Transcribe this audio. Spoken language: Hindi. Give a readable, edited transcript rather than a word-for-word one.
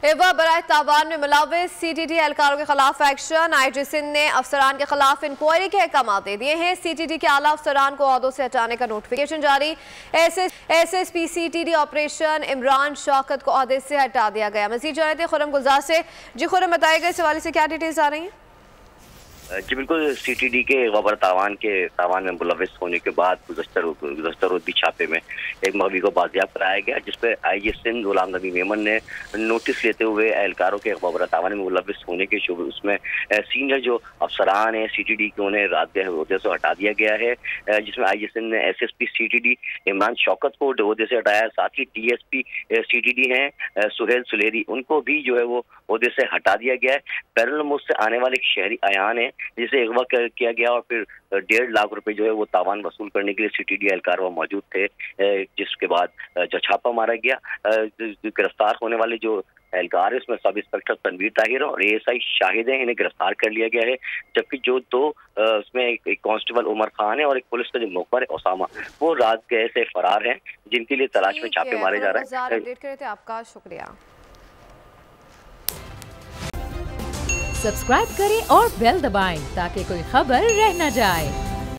हिवा बराए तावान में मुलविस CTD एहलकारों के खिलाफ एक्शन। IG सिंध ने अफसरान के खिलाफ इंक्वायरी के अहकाम दे दिए हैं। CTD के आला अफसरान को ओहदों से हटाने का नोटिफिकेशन जारी। SSP CTD operation Imran Shaukat को ओहदे से हटा दिया गया। मजीद जाने थे खुरम गुलजार से। जी खुरम, बताएगा इस हवाले से क्या डिटेल्स आ रही हैं? जी बिल्कुल, CTD के गबर तावान में मुलविस होने के बाद गुज़श्ता रोज भी छापे में एक मवी को बाजियाब कराया गया, जिसपे IG सिंध गुलाम नबी मेमन ने नोटिस लेते हुए एहलकारों के गबर तावान में मुलविस होने के शुबे उसमें सीनियर जो अफसरान हैं CTD के उन्हें रात ओहदे से हटा दिया गया है, जिसमें IG सिंध ने SSP CTD इमरान शौकत को ओहदे से हटाया। साथ ही DSP CTD हैं सुहेल सुलेरी, उनको भी जो है वो ओहदे से हटा दिया गया है। पैरेलल मुल्क से आने वाले एक शहरी अयान है जिसे अगवा किया गया और फिर 1.5 लाख रुपए जो है वो तावान वसूल करने के लिए CTD एहलकार वहाँ मौजूद थे, जिसके बाद जो छापा मारा गया। गिरफ्तार होने वाले जो एहलकार है उसमें सब इंस्पेक्टर तनवीर ताहिर और ASI शाहिद हैं, इन्हें गिरफ्तार कर लिया गया है। जबकि जो दो उसमें एक कांस्टेबल उमर खान है और एक पुलिस का जो मुखबर है ओसामा, वो रात गए से फरार हैं, जिनके लिए तलाश में छापे मारे जा रहे हैं। अपडेट करे थे आपका शुक्रिया। सब्सक्राइब करें और बेल दबाएं ताकि कोई खबर रह न जाए।